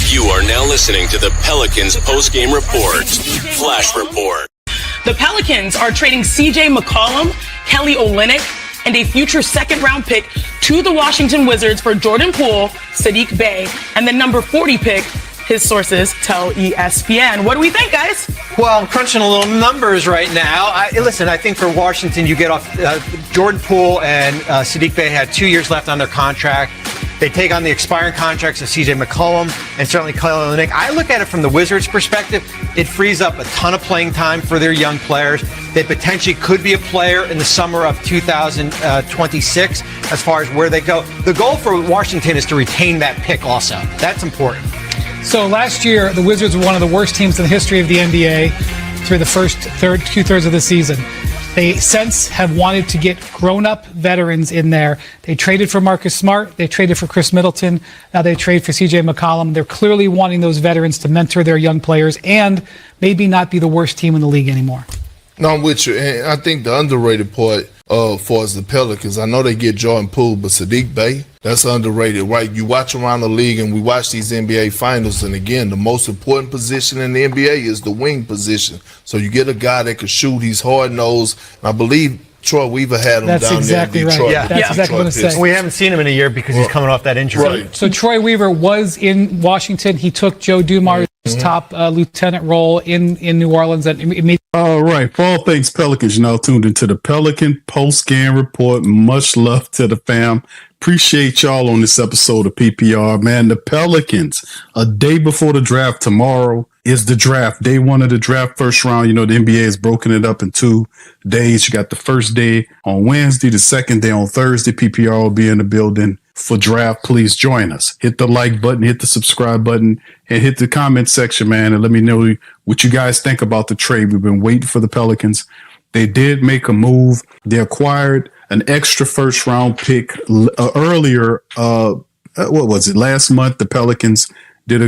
You are now listening to the Pelicans post-game report. Flash report. The Pelicans are trading CJ McCollum, Kelly Olynyk, and a future second-round pick to the Washington Wizards for Jordan Poole, Saddiq Bey, and the number 40 pick, his sources tell ESPN. What do we think, guys? Well, I'm crunching a little numbers right now. I think for Washington, you get off Jordan Poole and Saddiq Bey had 2 years left on their contract. They take on the expiring contracts of CJ McCollum and certainly Kelly Olynyk. I look at it from the Wizards' perspective. It frees up a ton of playing time for their young players. They potentially could be a player in the summer of 2026 as far as where they go. The goal for Washington is to retain that pick also. That's important. So last year, the Wizards were one of the worst teams in the history of the NBA through the first two-thirds of the season. They since have wanted to get grown-up veterans in there. They traded for Marcus Smart. They traded for Chris Middleton. Now they trade for CJ McCollum. They're clearly wanting those veterans to mentor their young players and maybe not be the worst team in the league anymore. No, I'm with you. And I think the underrated part for us, the Pelicans, I know they get Jordan Poole, but Saddiq Bey, that's underrated, right? You watch around the league and we watch these NBA finals, and again, the most important position in the NBA is the wing position. So you get a guy that can shoot, he's hard-nosed, and I believe Troy Weaver had him That's down exactly there in right. Detroit. Yeah, that's exactly what I'm saying. We haven't seen him in a year because he's coming off that injury. Right. So Troy Weaver was in Washington. He took Joe Dumars' top lieutenant role in New Orleans. All right. For all things Pelicans, you're now tuned into the Pelican post-game report. Much love to the fam. Appreciate y'all on this episode of PPR. Man, the Pelicans, a day before the draft tomorrow is the draft. Day one of the draft, first round. You know, the NBA has broken it up in 2 days. You got the first day on Wednesday, the second day on Thursday. PPR will be in the building for draft. Please join us. Hit the like button, hit the subscribe button, and hit the comment section, man, and let me know what you guys think about the trade. We've been waiting for the Pelicans. They did make a move. They acquired an extra first round pick earlier. What was it? Last month, the Pelicans did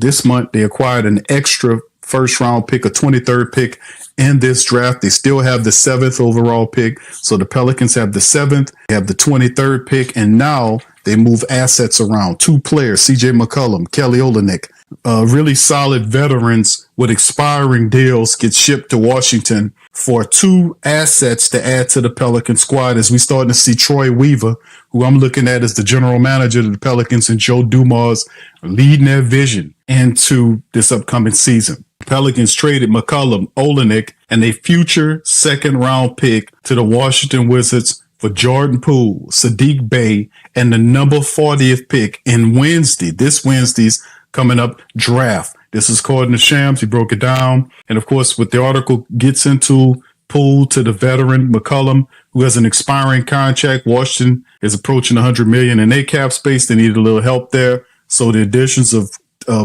this month they acquired an extra first round pick, a 23rd pick in this draft. They still have the 7th overall pick. So the Pelicans have the 7th, they have the 23rd pick, and now they move assets around. 2 players, CJ McCollum, Kelly Olynyk, really solid veterans with expiring deals get shipped to Washington for 2 assets to add to the Pelican squad, as we starting to see Troy Weaver, who I'm looking at as the general manager of the Pelicans, and Joe Dumars leading their vision into this upcoming season. Pelicans traded McCollum, Olynyk, and a future second-round pick to the Washington Wizards for Jordan Poole, Saddiq Bey, and the number 40th pick in this Wednesday's coming up draft. This is according to Shams. He broke it down. And of course, what the article gets into, Poole to the veteran McCollum, who has an expiring contract. Washington is approaching $100 million in their cap space. They need a little help there. So the additions of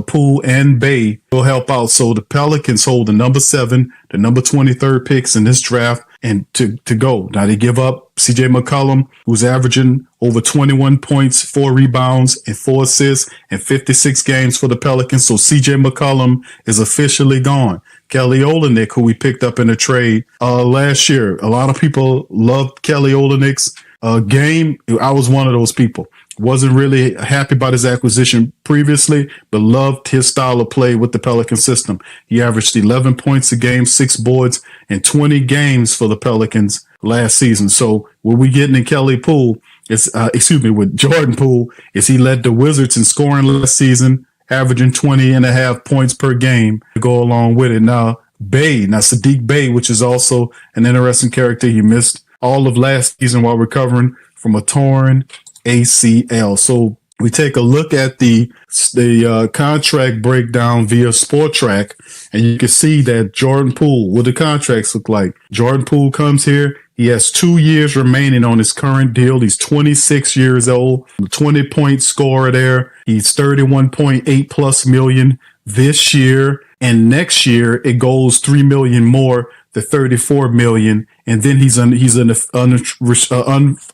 Poole and Bey will help out. So the Pelicans hold the number 7, the number 23rd picks in this draft, and to go. Now they give up CJ McCollum, who's averaging over 21 points, 4 rebounds, and 4 assists in 56 games for the Pelicans. So CJ McCollum is officially gone. Kelly Olynyk, who we picked up in a trade last year. A lot of people loved Kelly Olynyk's game. I was one of those people. Wasn't really happy about his acquisition previously, but loved his style of play with the Pelican system. He averaged 11 points a game, 6 boards, and 20 games for the Pelicans last season. So what we getting in Kelly Poole is, with Jordan Poole, is he led the Wizards in scoring last season, averaging 20.5 points per game to go along with it. Now Saddiq Bey, which is also an interesting character. He missed all of last season while recovering from a torn ACL. So we take a look at the contract breakdown via Sport Track, and you can see that Jordan Poole, what the contracts look like. Jordan Poole comes here. He has 2 years remaining on his current deal. He's 26 years old, 20-point scorer there. He's 31.8 plus million this year, and next year it goes 3 million more to 34 million, and then he's an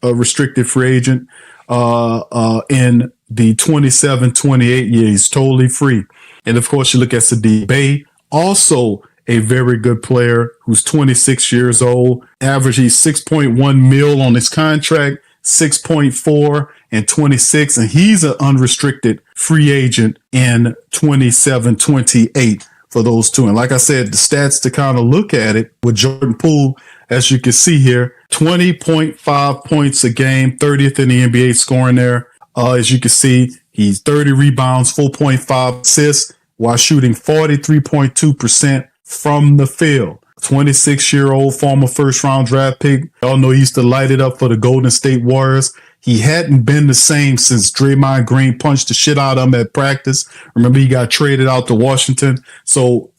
unrestricted free agent in the 27-28 year. He's totally free. And of course, you look at Saddiq Bey, also a very good player who's 26 years old, averaging 6.1 mil on his contract, 6.4 and 26, and he's an unrestricted free agent in 27-28 for those two. And like I said, the stats to kind of look at it with Jordan Poole, as you can see here, 20.5 points a game, 30th in the NBA scoring there. As you can see, he's 30 rebounds, 4.5 assists, while shooting 43.2% from the field. 26-year-old former first-round draft pick. Y'all know he used to light it up for the Golden State Warriors. He hadn't been the same since Draymond Green punched the shit out of him at practice. Remember, he got traded out to Washington. So,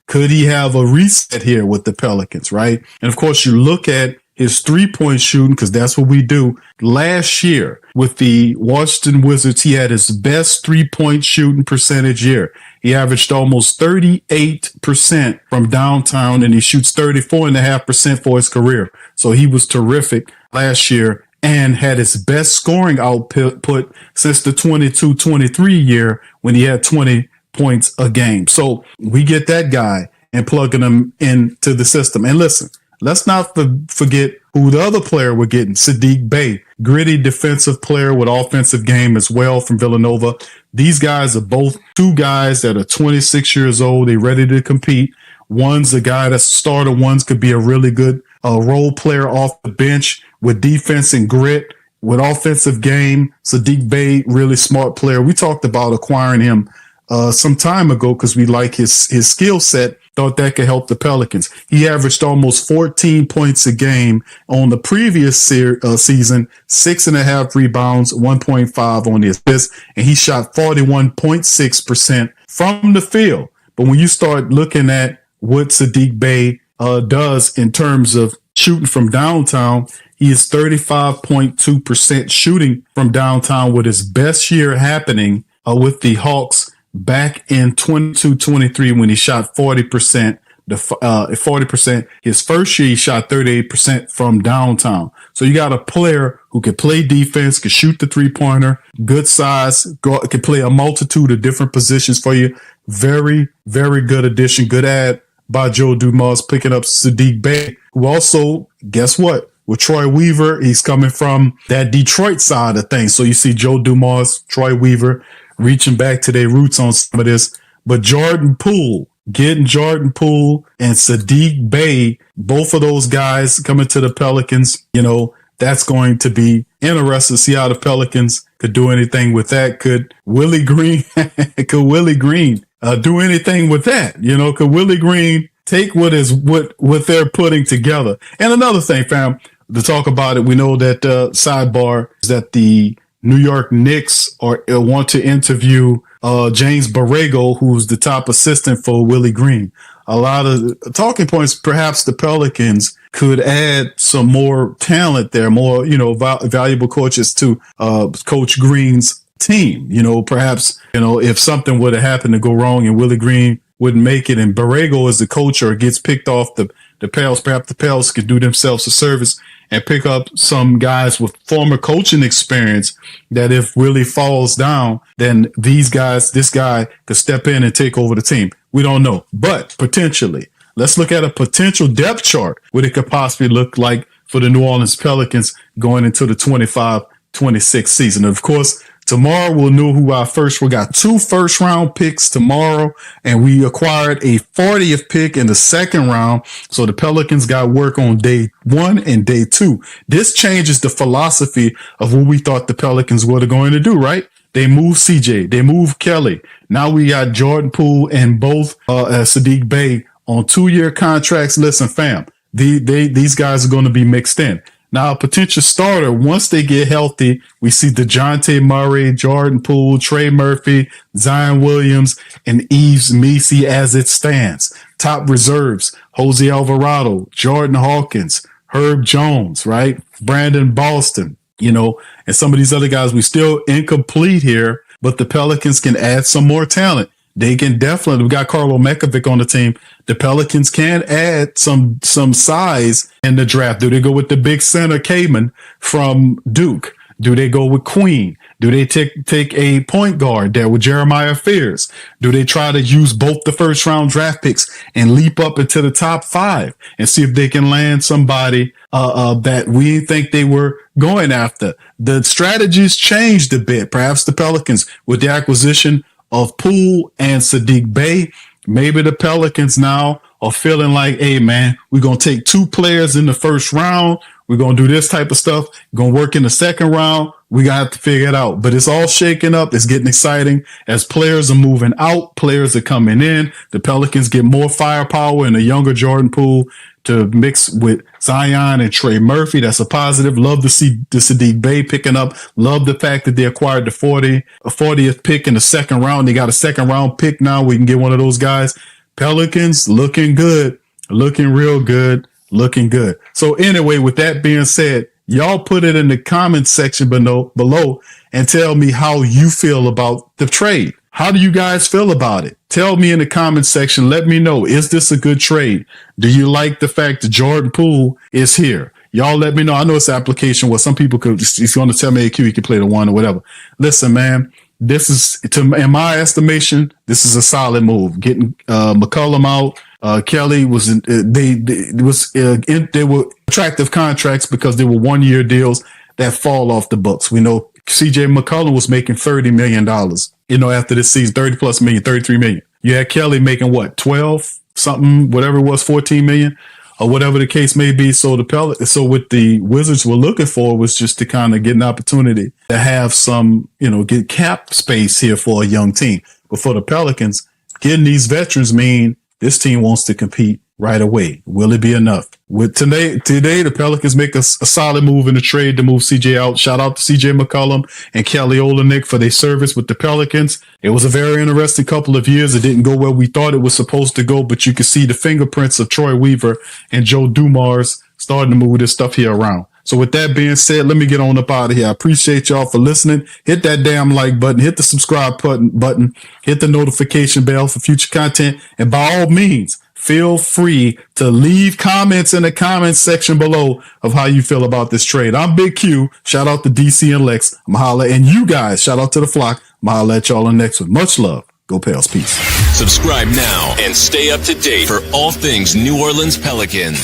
could he have a reset here with the Pelicans, right? And of course, you look at his three-point shooting, because that's what we do. Last year with the Washington Wizards, he had his best three-point shooting percentage year. He averaged almost 38% from downtown, and he shoots 34.5% for his career. So he was terrific last year and had his best scoring output since the 22-23 year when he had 20 points a game. So we get that guy and plugging him into the system. And listen, let's not forget who the other player we're getting, Saddiq Bey, gritty defensive player with offensive game as well from Villanova. These guys are both two guys that are 26 years old. They're ready to compete. One's a guy that's a starter. One's could be a really good role player off the bench with defense and grit, with offensive game. Saddiq Bey, really smart player. We talked about acquiring him some time ago because we like his skill set. Thought that could help the Pelicans. He averaged almost 14 points a game on the previous season, 6.5 rebounds, 1.5 on the assist, and he shot 41.6% from the field. But when you start looking at what Saddiq Bey does in terms of shooting from downtown, he is 35.2% shooting from downtown, with his best year happening with the Hawks back in 22-23 when he shot 40%. 40%. His first year, he shot 38% from downtown. So you got a player who can play defense, can shoot the three-pointer, good size, can play a multitude of different positions for you. Very, very good addition. Good ad by Joe Dumars picking up Saddiq Bey, who also, guess what? With Troy Weaver, he's coming from that Detroit side of things. So you see Joe Dumars, Troy Weaver, reaching back to their roots on some of this. But Jordan Poole, getting Jordan Poole and Saddiq Bey, both of those guys coming to the Pelicans, that's going to be interesting to see how the Pelicans could do anything with that. Could Willie Green do anything with that? Could Willie Green take what they're putting together? And another thing, fam, to talk about it, we know that sidebar is that the New York Knicks want to interview James Borrego, who's the top assistant for Willie Green. A lot of talking points. Perhaps the Pelicans could add some more talent there, more valuable coaches to Coach Green's team. Perhaps if something would have happened to go wrong and Willie Green wouldn't make it, and Borrego is the coach or gets picked off the Pels, perhaps the Pels could do themselves a service and pick up some guys with former coaching experience that if Willie falls down, then this guy could step in and take over the team. We don't know, but potentially. Let's look at a potential depth chart, what it could possibly look like for the New Orleans Pelicans going into the 25-26 season. Of course, tomorrow we'll know who we got 2 first-round picks tomorrow, and we acquired a 40th pick in the second round. So the Pelicans got work on day 1 and day 2. This changes the philosophy of what we thought the Pelicans were going to do, right? They moved CJ, they moved Kelly. Now we got Jordan Poole and both Saddiq Bey on 2-year contracts. Listen, fam, these guys are going to be mixed in. Now, a potential starter, once they get healthy, we see DeJounte Murray, Jordan Poole, Trey Murphy, Zion Williams, and Yves Missi as it stands. Top reserves, Jose Alvarado, Jordan Hawkins, Herb Jones, right? Brandon Boston, and some of these other guys, we still incomplete here, but the Pelicans can add some more talent. They can definitely, we got Karlo Mekovic on the team. The Pelicans can add some size in the draft. Do they go with the big center Kaman from Duke? Do they go with Queen? Do they take a point guard there with Jeremiah Fears? Do they try to use both the first round draft picks and leap up into the top 5 and see if they can land somebody that we didn't think they were going after? The strategies changed a bit. Perhaps the Pelicans, with the acquisition of Poole and Saddiq Bey, maybe the Pelicans now are feeling like, hey, man, we're going to take 2 players in the first round. We're going to do this type of stuff. We're going to work in the second round. We got to figure it out. But it's all shaking up. It's getting exciting as players are moving out. Players are coming in. The Pelicans get more firepower and a younger Jordan Poole to mix with Zion and Trey Murphy. That's a positive. Love to see the Saddiq Bey picking up. Love the fact that they acquired the 40th pick in the second round. They got a second round pick now. We can get one of those guys. Pelicans looking good, looking real good, looking good. So anyway, with that being said, y'all put it in the comments section below and tell me how you feel about the trade. How do you guys feel about it? Tell me in the comments section. Let me know. Is this a good trade? Do you like the fact that Jordan Poole is here? Y'all let me know. I know it's an application where some people could, if you want to tell me AQ, you can play the 1 or whatever. Listen, man, this is, in my estimation, this is a solid move. Getting McCollum out. Kelly was they were attractive contracts because they were 1-year deals that fall off the books. We know CJ McCollum was making $30 million, after this season, 30 plus million, 33 million. You had Kelly making what, 12 something, whatever it was, 14 million or whatever the case may be. So what the Wizards were looking for was just to kind of get an opportunity to have some, get cap space here for a young team. But for the Pelicans, getting these veterans mean this team wants to compete right away. Will it be enough? With today, the Pelicans make a solid move in the trade to move CJ out. Shout out to CJ McCollum and Kelly Olynyk for their service with the Pelicans. It was a very interesting couple of years. It didn't go where we thought it was supposed to go, but you can see the fingerprints of Troy Weaver and Joe Dumars starting to move this stuff here around. So with that being said, let me get on up out of here. I appreciate y'all for listening. Hit that damn like button, hit the subscribe button, hit the notification bell for future content. And by all means, feel free to leave comments in the comments section below of how you feel about this trade. I'm Big Q. Shout out to DC and Lex. I'm holla. And you guys, shout out to the flock. I'm holla at y'all on the next one. Much love. Go Pels. Peace. Subscribe now and stay up to date for all things New Orleans Pelicans.